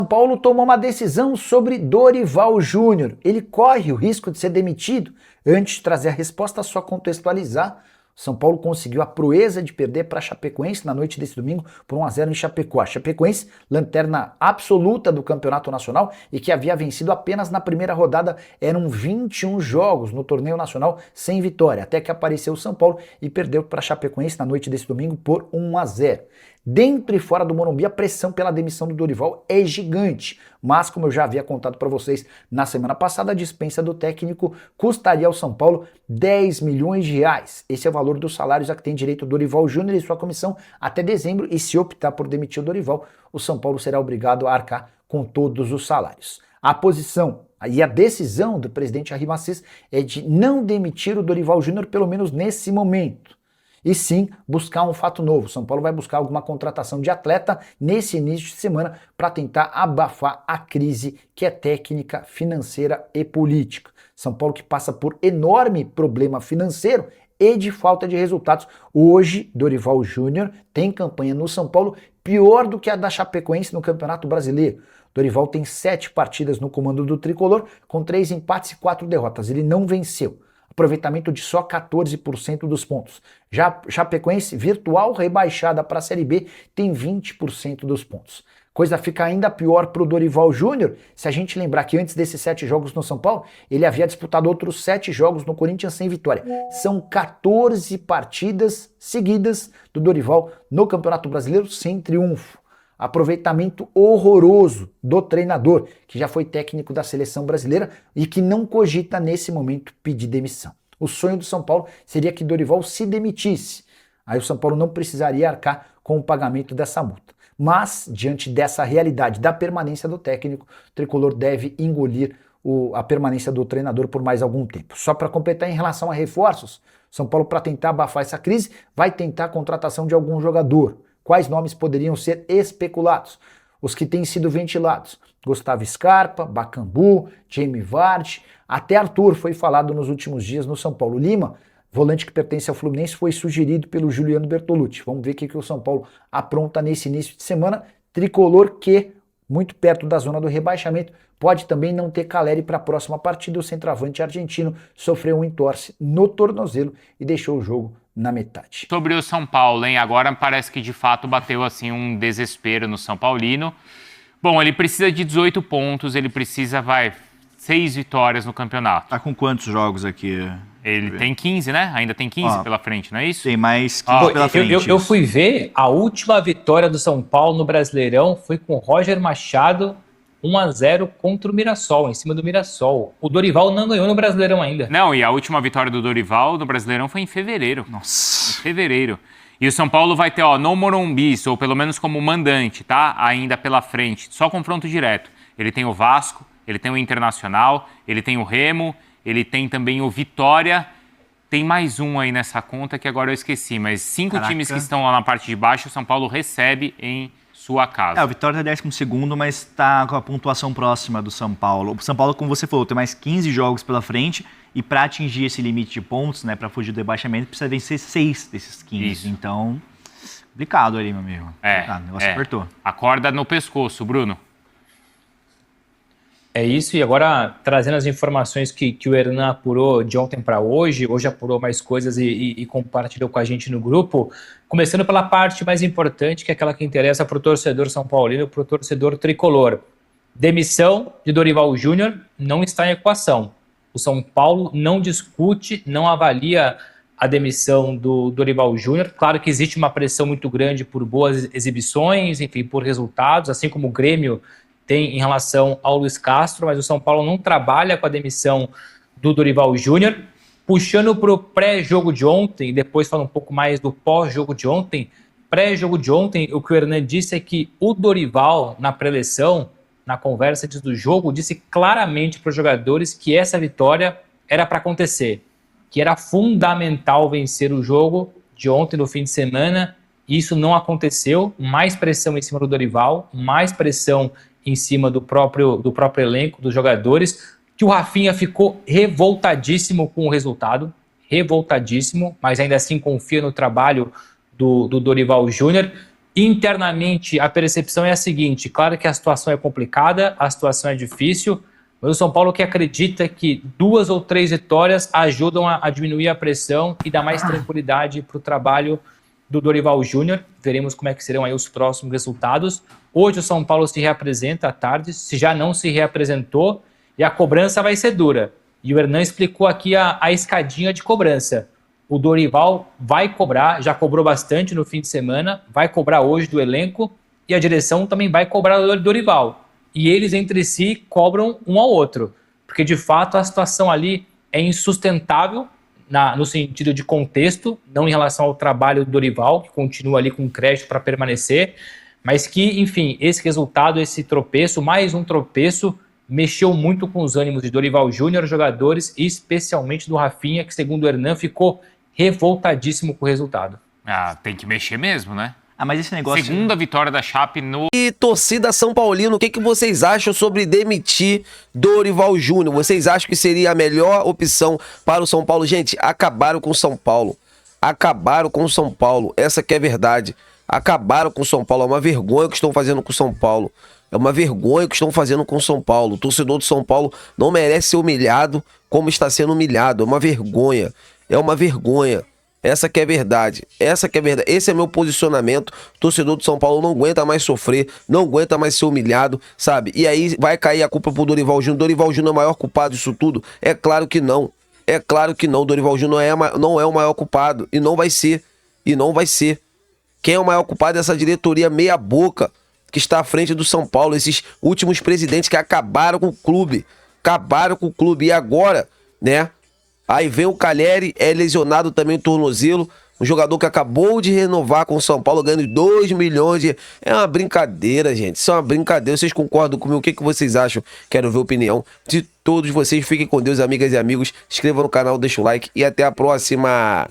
São Paulo tomou uma decisão sobre Dorival Júnior. Ele corre o risco de ser demitido. Antes de trazer a resposta, só contextualizar. São Paulo conseguiu a proeza de perder para a Chapecoense na noite desse domingo por 1-0 em Chapecó. A Chapecoense, lanterna absoluta do Campeonato Nacional e que havia vencido apenas na primeira rodada, eram 21 jogos no torneio nacional sem vitória, até que apareceu o São Paulo e perdeu para a Chapecoense na noite desse domingo por 1-0. Dentro e fora do Morumbi, a pressão pela demissão do Dorival é gigante, mas como eu já havia contado para vocês na semana passada, a dispensa do técnico custaria ao São Paulo 10 milhões de reais. Esse é o valor dos salários a que tem direito o Dorival Júnior e sua comissão até dezembro, e se optar por demitir o Dorival, o São Paulo será obrigado a arcar com todos os salários. A posição e a decisão do presidente Jair Macês é de não demitir o Dorival Júnior, pelo menos nesse momento. E sim buscar um fato novo. São Paulo vai buscar alguma contratação de atleta nesse início de semana para tentar abafar a crise que é técnica, financeira e política. São Paulo que passa por enorme problema financeiro e de falta de resultados. Hoje, Dorival Júnior tem campanha no São Paulo pior do que a da Chapecoense no Campeonato Brasileiro. Dorival tem 7 partidas no comando do tricolor, com 3 empates e 4 derrotas. Ele não venceu. Aproveitamento de só 14% dos pontos. Já Chapecoense, virtual rebaixada para a Série B, tem 20% dos pontos. Coisa fica ainda pior para o Dorival Júnior, se a gente lembrar que antes desses 7 jogos no São Paulo, ele havia disputado outros 7 jogos no Corinthians sem vitória. São 14 partidas seguidas do Dorival no Campeonato Brasileiro sem triunfo. Aproveitamento horroroso do treinador, que já foi técnico da seleção brasileira e que não cogita nesse momento pedir demissão. O sonho do São Paulo seria que Dorival se demitisse. Aí o São Paulo não precisaria arcar com o pagamento dessa multa. Mas, diante dessa realidade da permanência do técnico, o tricolor deve engolir a permanência do treinador por mais algum tempo. Só para completar em relação a reforços, São Paulo, para tentar abafar essa crise, vai tentar a contratação de algum jogador. Quais nomes poderiam ser especulados? Os que têm sido ventilados: Gustavo Scarpa, Bakambu, Jamie Vardy, até Arthur foi falado nos últimos dias no São Paulo. Lima, volante que pertence ao Fluminense, foi sugerido pelo Juliano Bertolucci. Vamos ver o que o São Paulo apronta nesse início de semana. Tricolor que, muito perto da zona do rebaixamento, pode também não ter Caleri para a próxima partida. O centroavante argentino sofreu um entorse no tornozelo e deixou o jogo na metade. Sobre o São Paulo, hein? Agora parece que de fato bateu assim um desespero no São Paulino. Bom, ele precisa de 18 pontos, ele precisa, 6 vitórias no campeonato. Tá com quantos jogos aqui? Ele tem 15, né? Ainda tem 15 pela frente, não é isso? Tem mais 15 pela frente. Eu fui ver, a última vitória do São Paulo no Brasileirão foi com o Roger Machado, 1-0 contra o Mirassol, em cima do Mirassol. O Dorival não ganhou no Brasileirão ainda. Não, e a última vitória do Dorival no Brasileirão foi em fevereiro. Nossa. Em fevereiro. E o São Paulo vai ter, no Morumbi, ou pelo menos como mandante, tá? Ainda pela frente. Só confronto direto. Ele tem o Vasco, ele tem o Internacional, ele tem o Remo, ele tem também o Vitória. Tem mais um aí nessa conta que agora eu esqueci, mas 5 times que estão lá na parte de baixo, o São Paulo recebe em sua casa. O Vitória é 12º, mas está com a pontuação próxima do São Paulo. O São Paulo, como você falou, tem mais 15 jogos pela frente e para atingir esse limite de pontos, né, para fugir do rebaixamento, precisa vencer 6 desses 15. Isso. Então, complicado ali, meu amigo. O negócio apertou. Acorda no pescoço, Bruno. É isso, e agora trazendo as informações que o Hernan apurou de ontem para hoje apurou mais coisas e compartilhou com a gente no grupo, começando pela parte mais importante, que é aquela que interessa para o torcedor são paulino, para o torcedor tricolor. Demissão de Dorival Júnior não está em equação. O São Paulo não discute, não avalia a demissão do Dorival Júnior. Claro que existe uma pressão muito grande por boas exibições, enfim, por resultados, assim como o Grêmio tem em relação ao Luiz Castro, mas o São Paulo não trabalha com a demissão do Dorival Júnior. Puxando para o pré-jogo de ontem, e depois falando um pouco mais do pós-jogo de ontem, pré-jogo de ontem, o que o Hernan disse é que o Dorival, na pré-eleição, na conversa antes do jogo, disse claramente para os jogadores que essa vitória era para acontecer, que era fundamental vencer o jogo de ontem, no fim de semana, e isso não aconteceu. Mais pressão em cima do Dorival, mais pressão em cima do próprio elenco, dos jogadores, que o Rafinha ficou revoltadíssimo com o resultado, revoltadíssimo, mas ainda assim confia no trabalho do Dorival Júnior. Internamente, a percepção é a seguinte: claro que a situação é complicada, a situação é difícil, mas o São Paulo que acredita que 2 ou 3 vitórias ajudam a diminuir a pressão e dar mais tranquilidade para o trabalho do Dorival Júnior. Veremos como é que serão aí os próximos resultados. Hoje o São Paulo se reapresenta à tarde, se já não se reapresentou, e a cobrança vai ser dura. E o Hernan explicou aqui a escadinha de cobrança. O Dorival vai cobrar, já cobrou bastante no fim de semana, vai cobrar hoje do elenco, e a direção também vai cobrar do Dorival. E eles entre si cobram um ao outro, porque de fato a situação ali é insustentável no sentido de contexto, não em relação ao trabalho do Dorival, que continua ali com crédito para permanecer, mas que, enfim, esse resultado, esse tropeço, mais um tropeço, mexeu muito com os ânimos de Dorival Júnior, jogadores, e especialmente do Rafinha, que segundo o Hernan ficou revoltadíssimo com o resultado. Ah, tem que mexer mesmo, né? Mas esse negócio... Segunda vitória da Chape no... E torcida São Paulino, o que vocês acham sobre demitir Dorival Júnior? Vocês acham que seria a melhor opção para o São Paulo? Gente, acabaram com o São Paulo. Acabaram com o São Paulo. Essa que é a verdade. Acabaram com o São Paulo. É uma vergonha o que estão fazendo com o São Paulo. É uma vergonha o que estão fazendo com o São Paulo. O torcedor do São Paulo não merece ser humilhado como está sendo humilhado. É uma vergonha. É uma vergonha. Essa que é a verdade. Essa que é a verdade. Esse é meu posicionamento. O torcedor do São Paulo não aguenta mais sofrer, não aguenta mais ser humilhado, sabe? E aí vai cair a culpa pro Dorival Júnior. Dorival Júnior é o maior culpado disso tudo? É claro que não. É claro que não. Dorival Júnior não é o maior culpado. E não vai ser. E não vai ser. Quem é o maior culpado é essa diretoria meia boca que está à frente do São Paulo. Esses últimos presidentes que acabaram com o clube. Acabaram com o clube. E agora, né? Aí vem o Calheri, é lesionado também no tornozelo. Um jogador que acabou de renovar com o São Paulo, ganhando 2 milhões de... É uma brincadeira, gente. Isso é uma brincadeira. Vocês concordam comigo? O que vocês acham? Quero ver a opinião de todos vocês. Fiquem com Deus, amigas e amigos. Se inscrevam no canal, deixa o like e até a próxima.